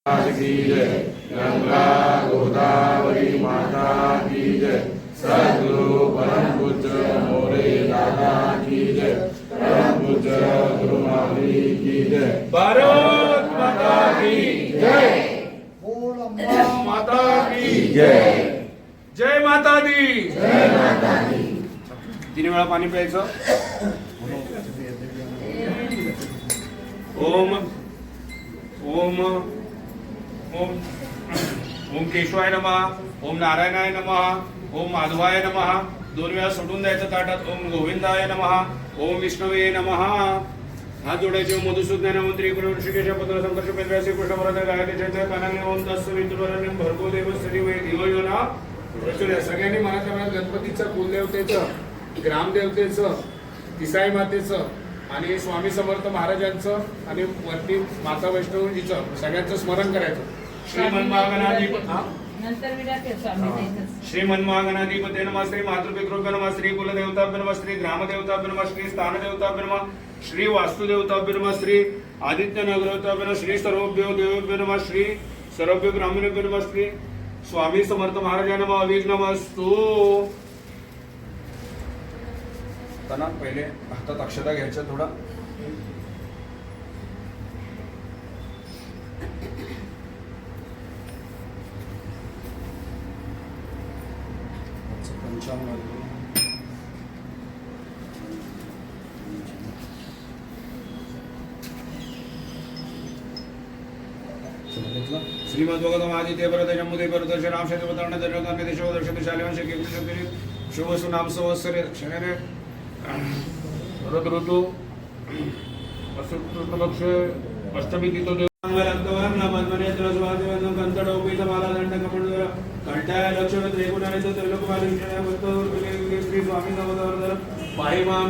की जय। गंगा गोदावरी माता की जय। सद्गुरु परम पूज्य मोरे दादा की जय। परम पूज्य गुरु मावली की जय। भारत माता की जय। बोल अम्बा माता की जय। जय माता दी। जय माता दी। 3 वेळा पाणी प्यायचं। ओम ओम ओम ओम केशवाय नमः। ओम नारायणाय नमः। ओम माधवाय नमः। 2 वेळा सोडून द्यायचं ताटात। ओम गोविंदाय नमः। ओम विष्णवे नमः। हात जोडायचे। मधुसूदन मंत्री गुरु ऋषिकेश पत्र संकर्ष पेंद्र श्री कृष्ण महाराज गायत्री चैत्र कानाने ओम तस्स वितुरण्यम भर्गो देव सदिवे धियो यो न प्रचोदयात्। सगळ्यांनी मनातल्या मनात गणपतीचं, कुलदेवतेचं, ग्रामदेवतेचं, तिसाई मातेचं आणि स्वामी समर्थ महाराजांचं आणि वरती माता वैष्णवीजीचं सगळ्यांचं स्मरण करायचं। श्रीमन्महागणाधिपते नमः। श्री मातृपितृभ्यो नमः। श्री कुलदेवताभ्यो नमः। श्री ग्रामदेवताभ्यो नमः। श्री स्थानदेवताभ्यो नमः। श्री वास्तुदेवताभ्यो नमः। श्री आदित्य नगरदेवताभ्यो नमः। श्री सर्वभ्यो देवेभ्यो नमः। श्री सर्वभ्यो ब्राह्मणेभ्यो नमः। श्री स्वामी समर्थ महाराजांना नमः। विघ्नमस्तु। त्यांना पहिले हातात अक्षता घ्यायच्या थोडा। श्रीमद्भगवद्गीते परतजमुदे परदर्शनाम शतवतर्ण दर्शनाने देशो दर्शनशालेवंश कीर्तन शुभसु नाम संवत्सरे क्षणेने ऋतु असुत्रपक्ष अष्टमी तिथो देवांगरंतवर्ण मन्मनेत्र स्वादिवंदन कंतडोपित मालादंड कमंडल कंठाय लक्ष्मण त्रिगुणानित त्रिलोकपालिंचना वस्तु श्री स्वामी समर्थ पाहिमाम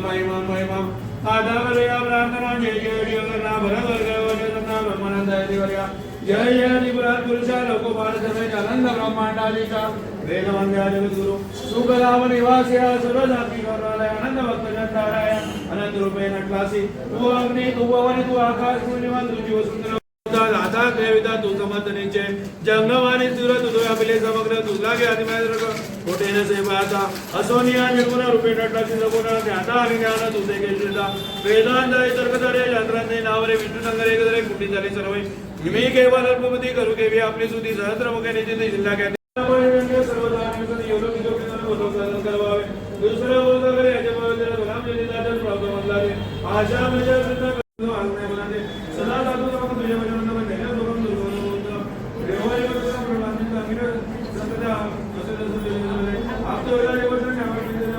आदावलया प्रार्थना जय जय योगना भरवर्गवजना ब्रह्मानंदाय देवर्या जय जय निपुरात पुरुषा लोकोपाल समेत आनंद ब्रह्मांडालिका वेदवंद्या जगद्गुरु सुखधाम निवासी सुरजाती गौरवालय आनंद भक्तजनताराय अनंत रूपे नटवासी तू अग्नि तू पवन तू आकाश तू निवांत तू जीव सुंदर दाता देविता तू समर्थनीचे जंगमाने सुर तू व्यापिले समग्र तू लागे आदिमायद्रक कोटेने से पाता असोनिया निर्गुण रूपे नटवासी सगुण ज्ञाता आणि ज्ञान तुझे केशदा वेदांत तर्कधरे शास्त्रांचे नावरे विष्णू संगरे गदरे कुटी झाले सर्व मी केवळ अल्पमती करू केवी आपली सुधी सहस्र मुखे निश्चित जिल्हा काय सर्वधान्य योग्य योग्य बोलून करवावे दुसरे बोलतो याच्या पवित्र गुलाम जलीदार प्राप्त म्हणलारे आशा म्हणजे आज्ञा बनाते सदा साधू लोक तुझ्या वचनांना म्हणले लोकं दुर्गुण देवाय वचन प्रमाणित कामिर सतदा असं आप तो वेळा वचन ठेवायचे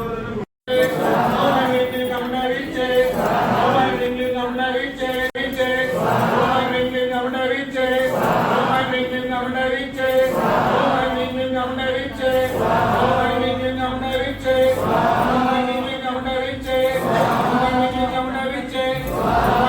Jai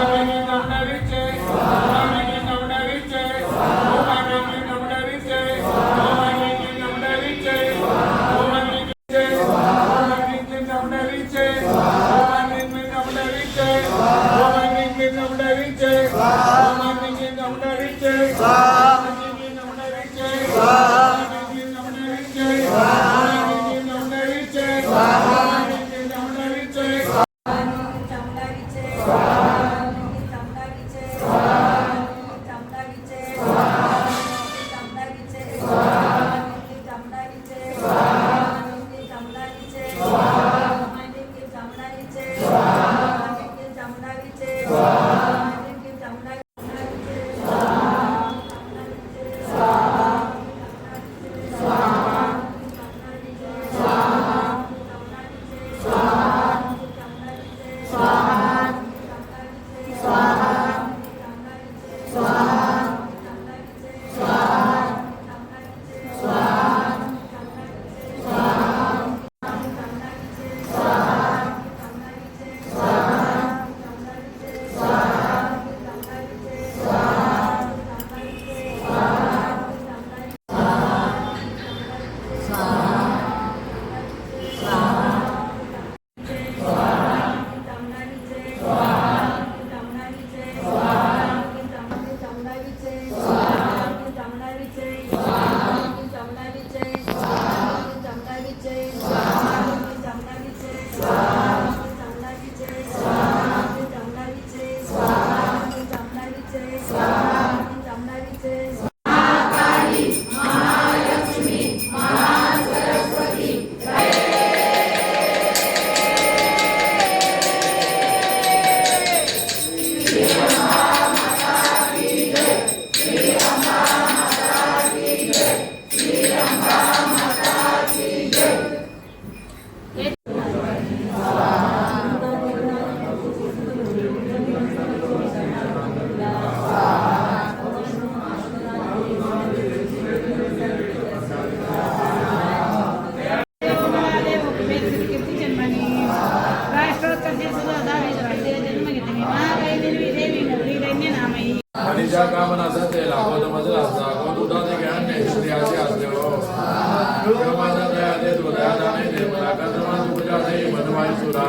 दुधाचे ज्ञान स्त्रियाचे असले हो माझा दयाचे दुर्यादाने निर्मला कंदमाची पूजा नाही बनवाई सुरा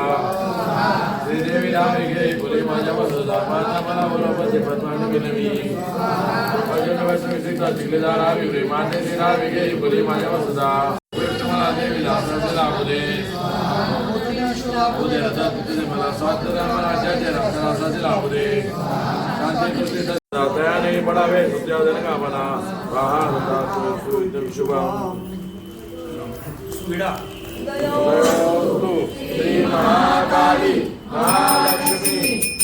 श्रीदेवी रावी घे फुले माझ्या वसुधा माझा मला बोलवते बनवाणी विनवी अर्जुन वैष्णवीचा जिल्हेदार विवरे माते रावी घे फुले माझ्या वसुधा मला देवी लाभे लाभू दे लाभू दे आता तुझे मला स्वातंत्र्य मला ज्याचे रक्षणासाठी लाभू दे शांती कृती दया नाही पडावे तुझ्या कामना वाहा होता शुभम पीडा श्री महाकाली महालक्ष्मी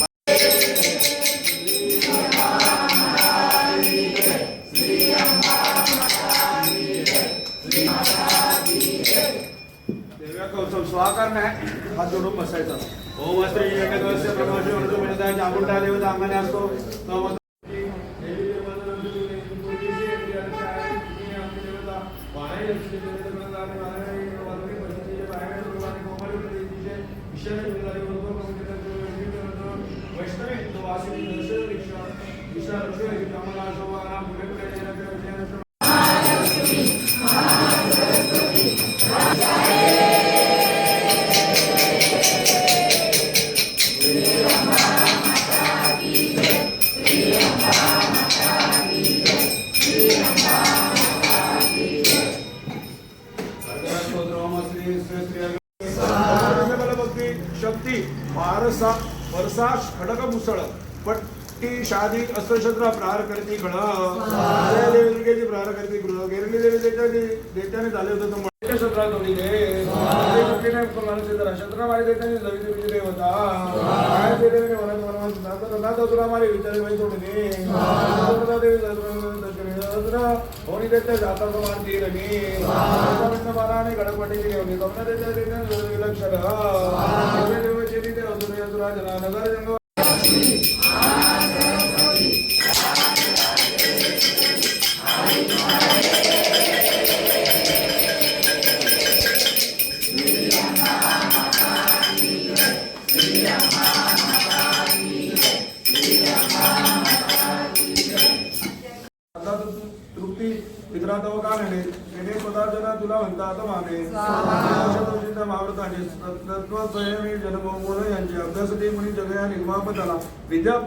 स्वाकार नाही हात जोडून बसायचा ओम अस्त्री एकादशी ब्रह्मशी वरदो मिळता चामुंडा देवता अंगाने असतो शक्ती वारसा वरसा खडक मुसळ पट्टी शादी अस्त्रशस्त्र प्रहार करती घड देवदुर्गेची प्रहार करती गृह गेरली देवी देत्याने झाले होते शस्त्रा जोडी दे शस्त्र मारी देत्याने नवी देवीची देवता काय देवीने वरात तुला मारी विचार बाई जोडणे होणी देते जाता मारती रमी मला आणि गडपटीची घेऊन कमना देत्या विलक्षण नगर जंग तृप्ती पित्रा तव का नव्हे येणे पदार्थना तुला म्हणतात माने महाव्रताने तत्व स्वयं जन्म मूळ यांची अभ्यासते मुनी जगया निर्मापताला विद्या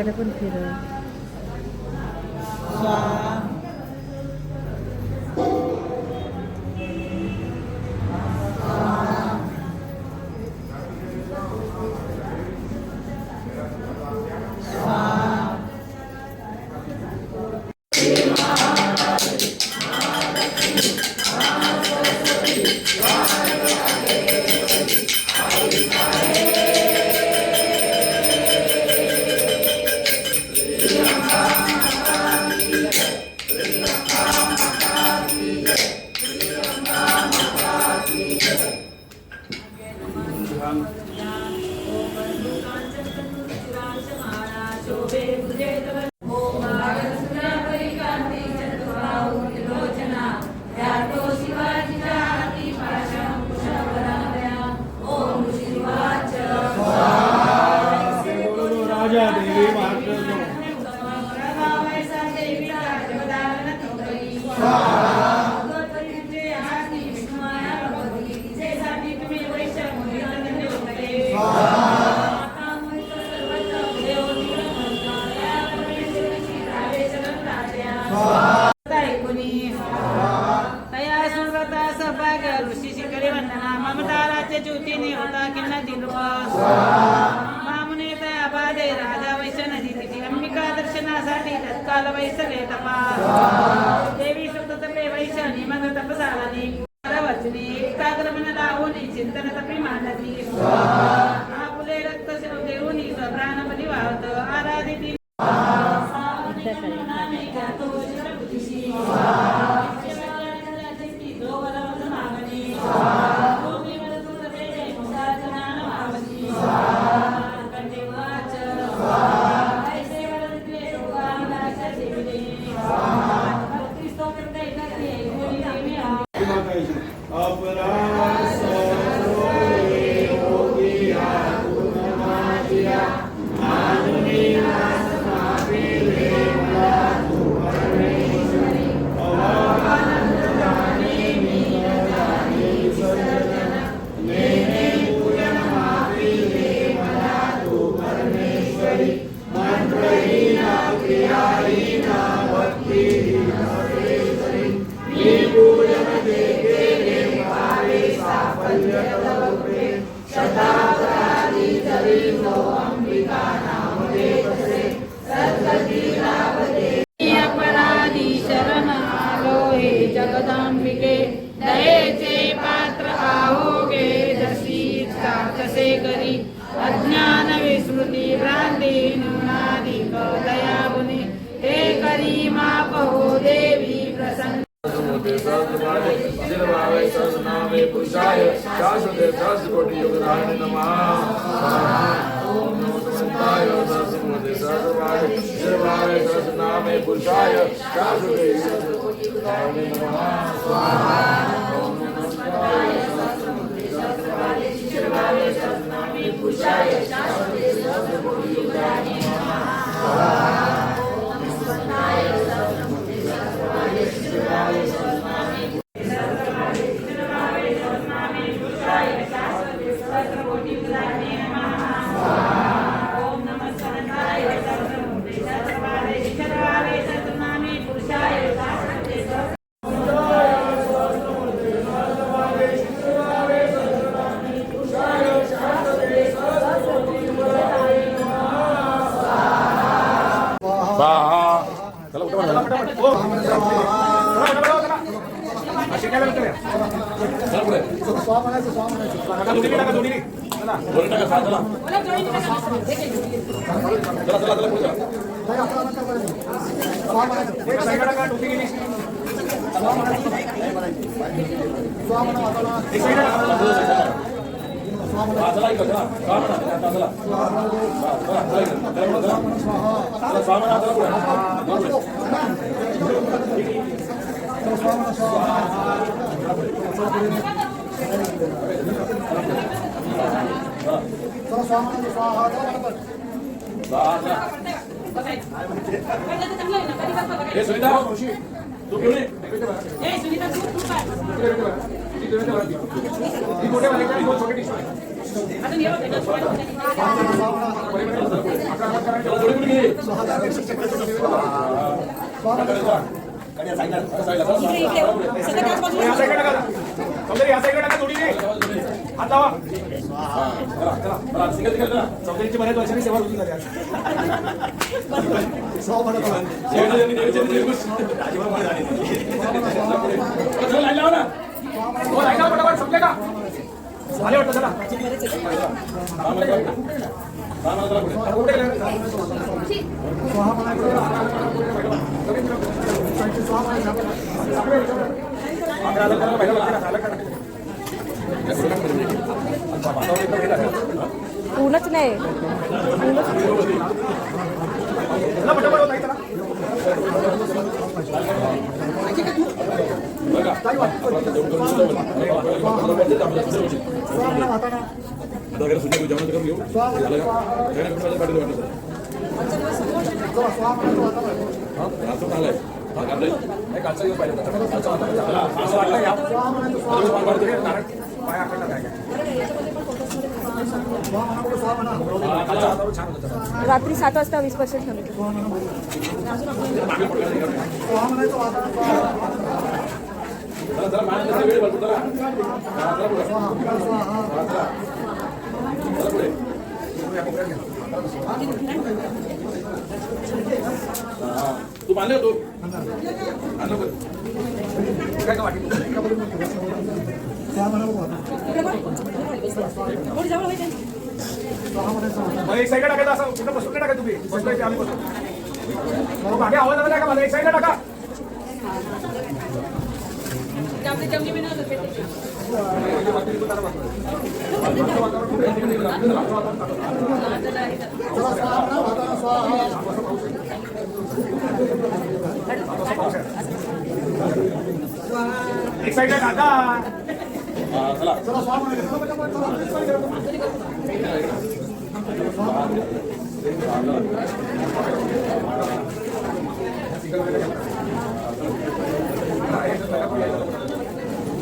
माझ्याकडे पण फिरव. राजा देवी महाराज ऋषी शिखरी वंदना ममताराच्या ज्योतीने होता किन्ना दिलूप मामुने अबाधे राजा वैष्णवी तिथी अंबिका दर्शनासाठी तत्काल वैसले तपा देवी सुत तपे वैशनी मग तपसावनी वचनी एकाग्रमन लावून चिंतन तपी मानती आपुले रक्त देऊन प्राण बली वाहत आराधिती अपराधी शरण आलो हे जगदांबिके दयेचे पात्र आहोगे जशी इच्छा तसे करी अज्ञान विस्मृती भ्रांती न्यूनाधिक दयागुणी हे करी माप हो देवी प्रसन्न सहस्रनामे पुरुषाय शाश्वते सहस्रकोटि योगदाय नमः। ओम नमो समन्ताय सहस्रमूर्ते सहस्रभागे शिरभागे सहस्रनामे पुरुषाय शाश्वते सहस्रकोटि योगदाय नमः। ओम नमो समन्ताय सहस्रमूर्ते सहस्रभागे शिरभागे सहस्रनामे पुरुषाय शाश्वते सहस्रकोटि योगदाय नमः। ओम नमो समन्ताय सहस्रमूर्ते सहस्रभागे शिरभागे सहस्रनामे सुनीता तू क्यों नहीं सुनीता तू अजून हे बघ, चौधरीची बऱ्याच वर्षांनी सेवा होती झाली संपले का झाले वाटतं चला ऊनच नाही रात्री 7 वाजता 20% तू बांधले तू एक साईडला टाकायचं असं कुठं बसून टाका तुम्ही बसलोय आम्ही बसतो मागे आवाज आला का मला एक साईडला टाका एक साईडला टाका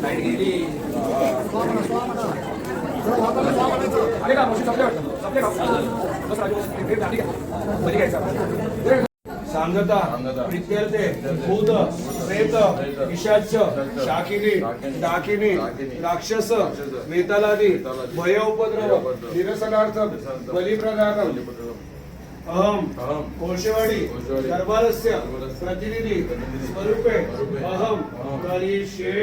लाईट गेली अरे का संपले बस राजू झाली का बरी घ्यायचा सांगता प्रित्यर्थे भूत प्रेत पिशाच शाकिनी डाकिनी राक्षस वेतालादी भय उपद्रव निरसनार्थ बलिप्रदान अहम कोशवाडी दरबारस्य प्रतिनिधी स्वरूपे अहम करिष्ये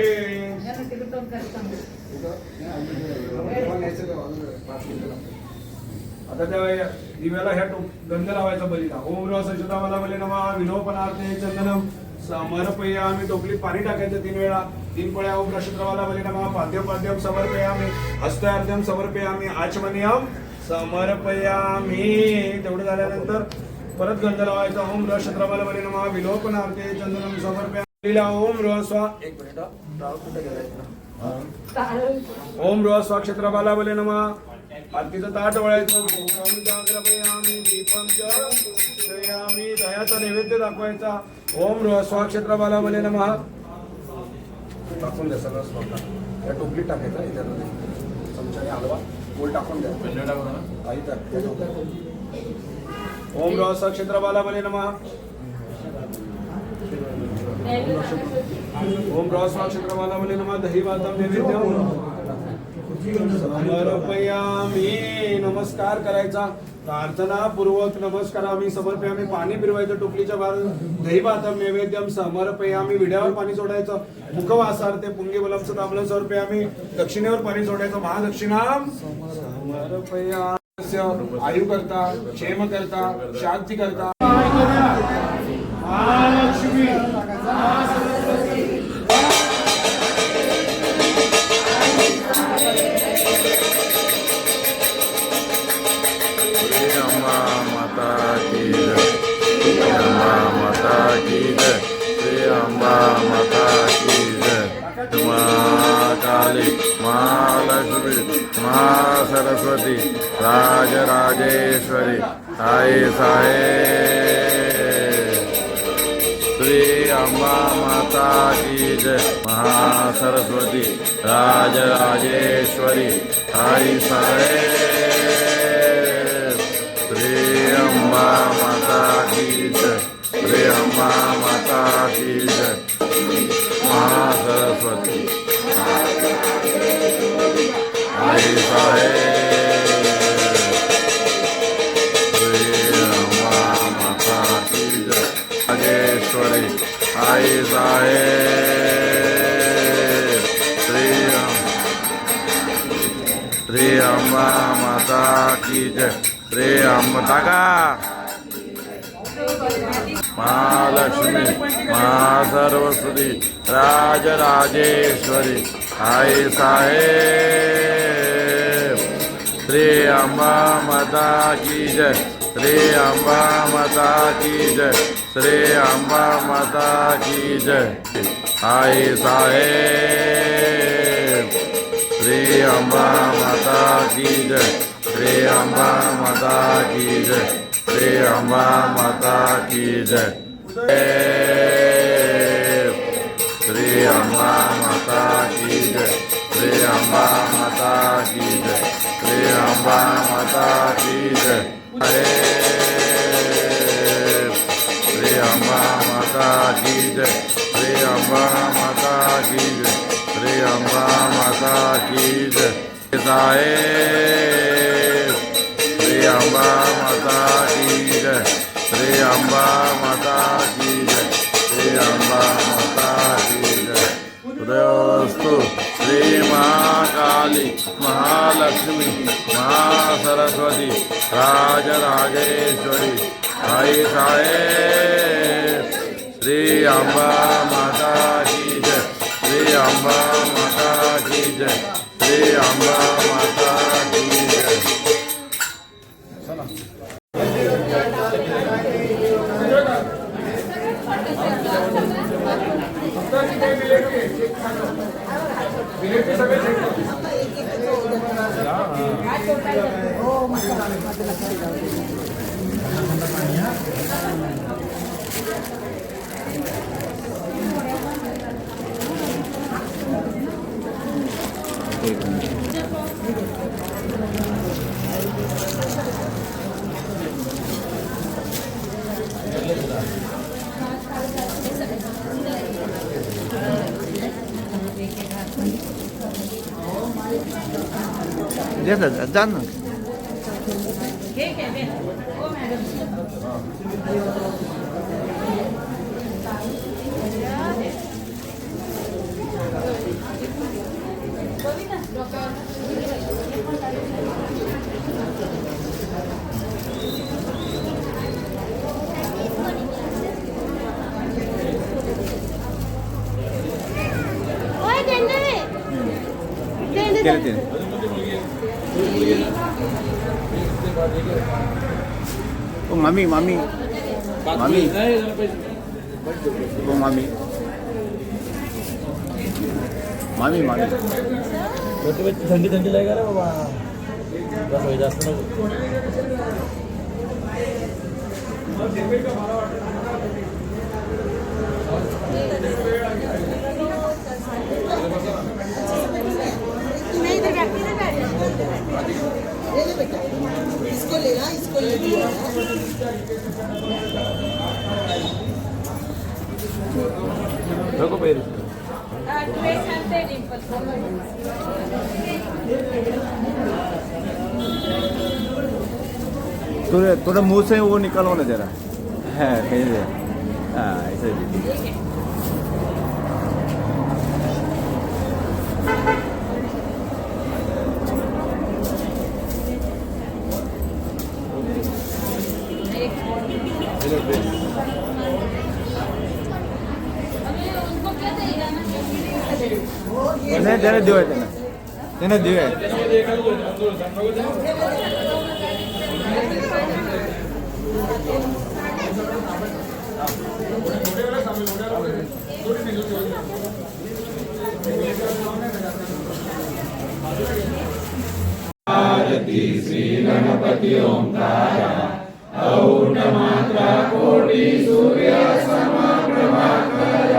आता त्या दिव्याला ह्या गंध लावायचा बलीला ओम रस अशुतावाला बले नमः विलोपनार्थे चंदनम समर्पयामि टोपलीत पाणी टाकायचं 3 वेळा 3 पळ्या ओम नक्षत्रवाला बले नमः पाद्यपाद्यम समर्पयामि हस्तार्ध्यम समर्पयामि आचमनीयम समर्पयामि तेवढं झाल्यानंतर परत गंध लावायचा ओम नक्षत्रवाला बले नमः विलोपनार्थे चंदनम समर्पयामि ओम रस्वा 1 मिनिट कुठे गेलाय ओम रस्वा क्षेत्रवाला बले नमः आरतीचं ताट वळायचं दीपम चयामी दह्याचा नैवेद्य दाखवायचा ओम स्वाक्षेत्रबाला म्हणे नमः टाकून द्या सगळं स्वतः त्या टोपलीत टाकायचं याच्यामध्ये चमच्याने हलवा गोल टाकून द्या ओम स्वाक्षेत्रबाला म्हणे नमः ओम स्वाक्षेत्रबाला म्हणे नमः दही वातम नैवेद्य समर्पयामि नमस्कार करायचा प्रार्थना पूर्वक नमस्कार आम्ही समर्पयामि पाणी फिरवायचं टोपलीच्या बाहेर दही भातम नैवेद्यम समर्पयामि विड्यावर पाणी सोडायचं मुखवासार्थे पुंगी बलमचं तांबलं समर्पयामि दक्षिणेवर पाणी सोडायचं महादक्षिणाम समर्पयामि आयु करता क्षेम करता शांती करता महालक्ष्मी सरस्वती राजराजेश्वरी साई साई श्री अंबा माता माता की जय महासरस्वती राजराजेश्वरी आई साहेब श्री अम्बा माता की जय श्री अम्बा माता की जय महासरस्वती आई साहेब श्री अम्बा माता की जय राजेश्वरी आई साहेब श्री अम्बा माता की जय श्री अम्बा का महालक्ष्मी महासरस्वती राजराजेश्वरी आई साहेब श्री अम्बा माता की जय श्री अम्बा माता की जय श्री अम्बा माता की जय आई साहेब श्री अम्बा माता की जय श्री अम्बा माता की जय श्री अम्बा माता की जय श्री अम्बा माता की जय श्री अम्बा माता की जय श्री अम्बा माता की जय श्री अम्बा माता की जय श्री अम्बा माता की जय श्री अम्बा माता की जय साहेब श्री अम्बा माता की जय श्री अम्बा माता की जय श्री अम्बा माता की जय उदयोस्तु श्री महाकाली महालक्ष्मी महासरस्वती राजराजेश्वरी आई साहेब श्री अम्बा माता की जय श्री अम्बा माता की जय श्री अम्बा माता की जय जा ना मामी मामी मामी मामी मामी मामी थंडी थंडी लागे रे बाबा जास्त नको इसको लेना इसको लेना रखो पैर थोड़ा मुंह से वो निकालो ना जरा है कैसे हाँ ऐसे नहीं देने दियो देने दियो आरती श्री गणपति ओंकार औ मात्रा कोटि सूर्य समप्रभाकर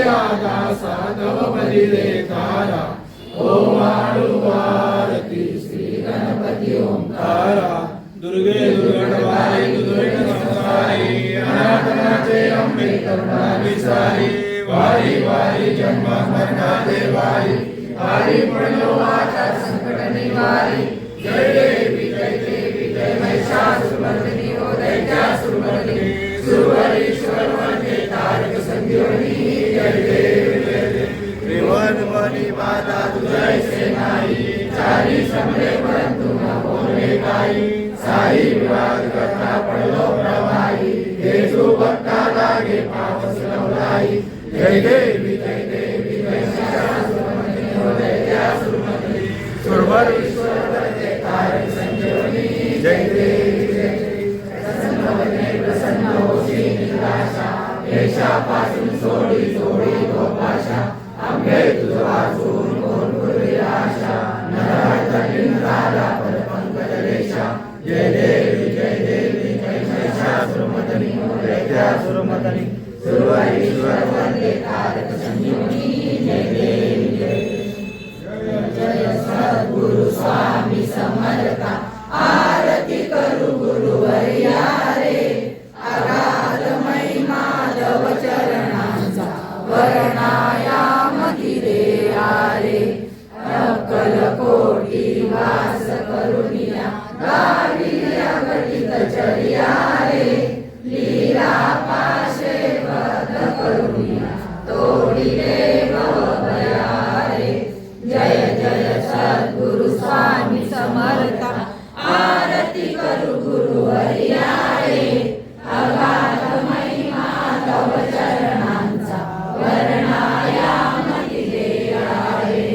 दासा तव पदी देकारा ओम आरती श्री गणपती ओंकारा दुर्गे दुर्गटवारी दुर्गटसंहारी अनाथनाचे अंबे करुणा विसारी वारी वारी जन्म मरणाचे वारी हरी प्रणव वाचा संकट निवारी जय देवी जय महिषासुरमर्दिनी ओ दैत्यासुरमर्दिनी सुरवरीश्वर वंदे तारक संजीवनी जय देवी त्रिभुवन मणि माता तुझैसे नाही चारी समरे परंतु न बोलणे काही साई विवाद करता पडलो प्रवाही येसु भक्ता लागे पावस नवलाई जय देवी जय महिषासुरमर्दिनी ओ दैत्यासुरमर्दिनी सुरवरीश्वर वंदे तारक संजीवनी जय देवी प्रसन्न होशी निराशा देशापासून सोडी तो पाशा अंबे तुझ वाचून कोण पूर्वी आशा नरहरतलीन राजा पद पंकज रेषा जय देवी जय महिषासुरमर्दिनी ओ दैत्यासुरमर्दिनी सुरवरीश्वर वंदे तारक संजीवनी जय देवी जय सद्गुरु स्वामी समर्था आरती करू गुरुवर्या रे अगाध महिमा तव चरणांचा वर्णायामती रे आरे अक्कल कोटी वास करुनिया गाविया घटित चर्या रे लीला पाशे बद्ध करुनिया तोडिले भवभया रे जय सद्गुरु स्वामी समर्था आरती करू गुरुवर्या रे अगाध महिमा तव चरणांचा वर्णायामती रे आरे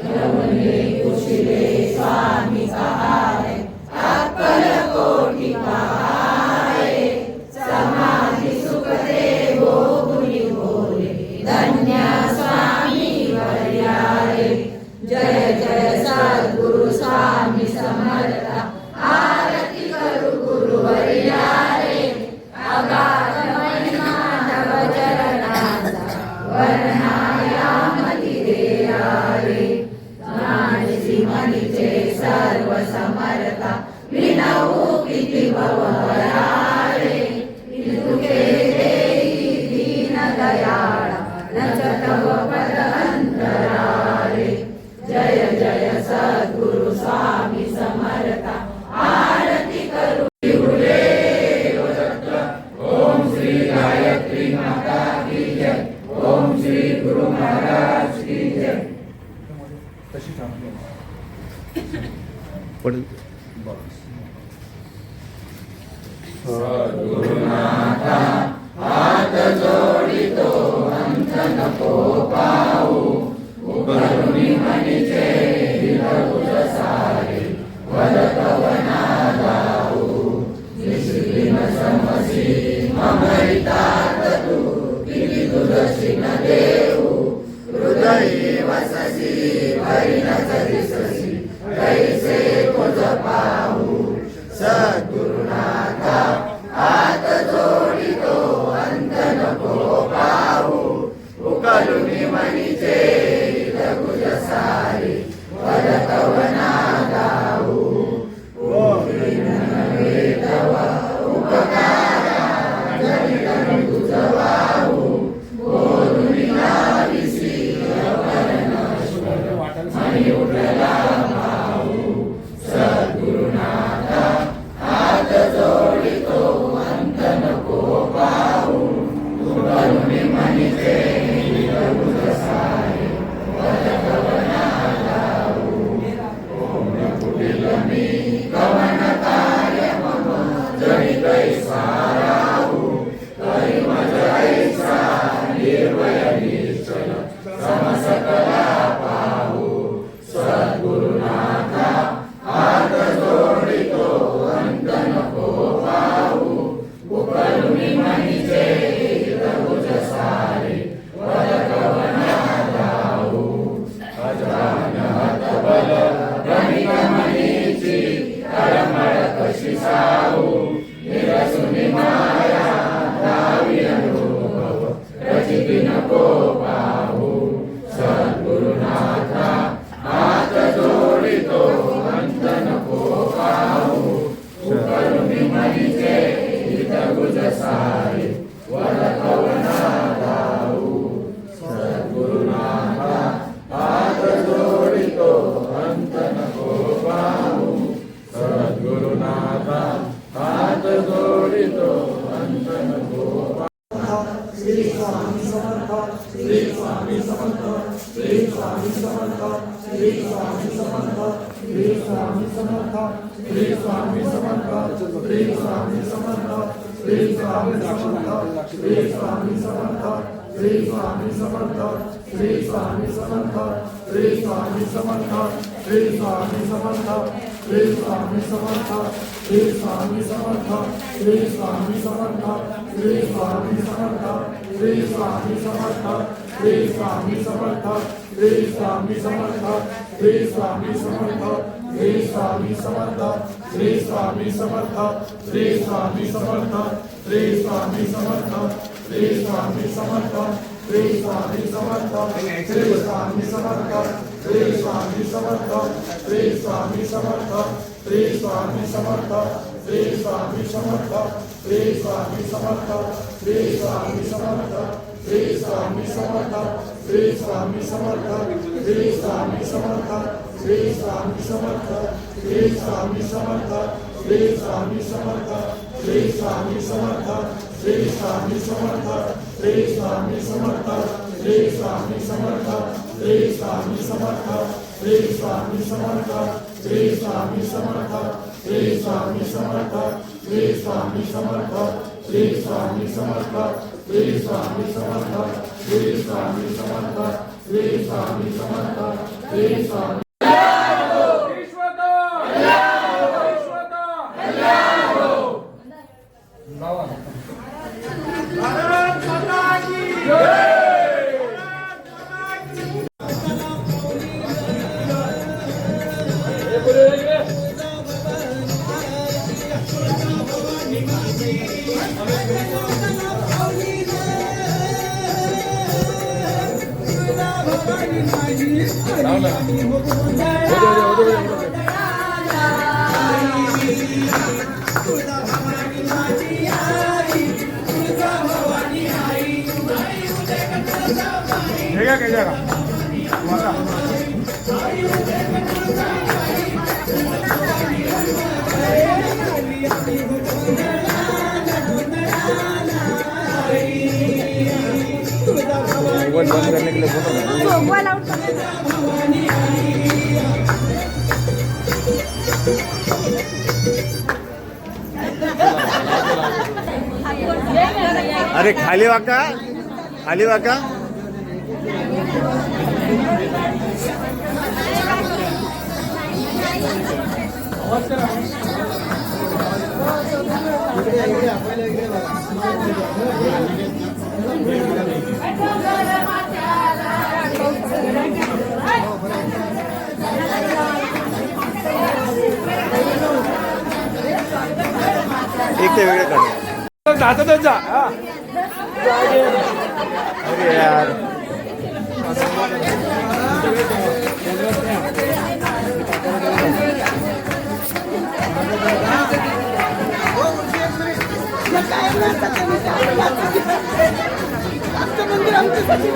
यमुने कुशिले स्वामी सहारे अक्कल कोटी पहारे समाधी सुखते भोगुनी भोले धन्य स्वामी वर्या रे जय सद्गुरु स्वामी समर्था आरती करू गुरुवर्या रे अगाध महिमा तव चरणांचा वर्णायामती रे आरे ज्ञानसी मनीचे सर्व समर्था विनवू किती भवभया रे तुके देई दीन दयाळा नच तव पद अंतरा रे जय सद्गुरु स्वामी समर्था आरती करू ओम श्री गायत्री माता की जय ओम श्री गुरु महाराज की जय पडेल सद्गुरुनाथा हात जोडितो अंत नको पाहू करुणी मनीचे हित तुझ सारे वद तव नादाऊ निष्क्रिम समसी मम हितात तू किती तुझशी न देऊ हृदयी वससी परिणत दिससी कैसे तुझ पाहू सद्गुरुनाथा हात जोडितो अंत नको पाहू उकलुनी मनीचे हित तुझ सारे वद तव नादाऊ तव उपकारा जनितन तुझ वाहू बोलुनी नाविसी आणि उठला बंद करने के लिए फोटो मोबाईल आउट कर. अरे खाली वाका, खाली वाका. एक ते वेगळे काढ. जातातच जा. अरे यार आमचं मंदिर आमच्यासाठी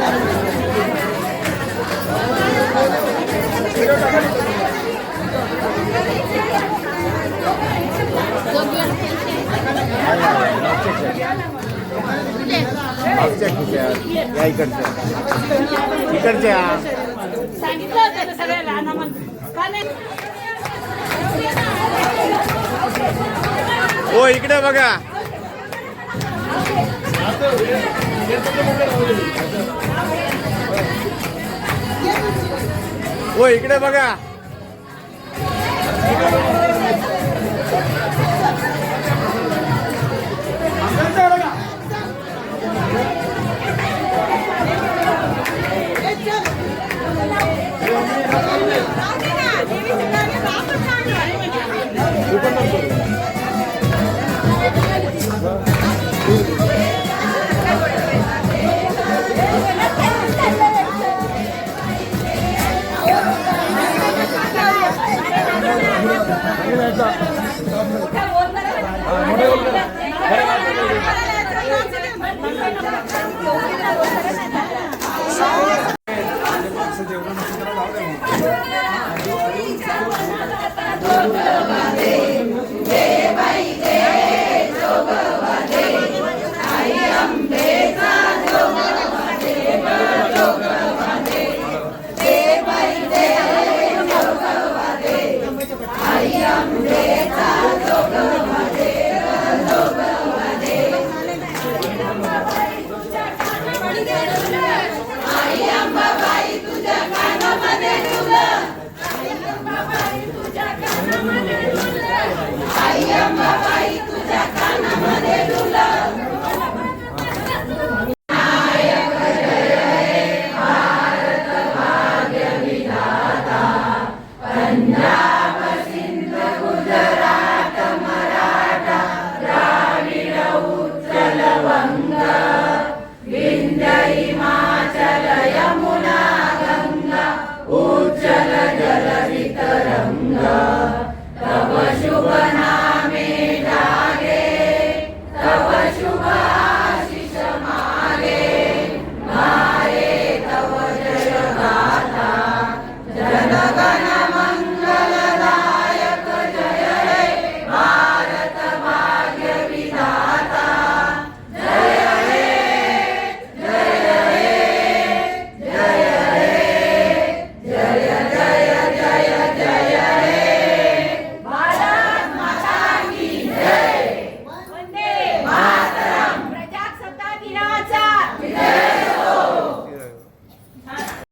या इकडच्या इकडच्या सांगितलं होतं ना सगळ्याला आणामन. का नाही? हो इकडे बघा. हो इकडे बघा.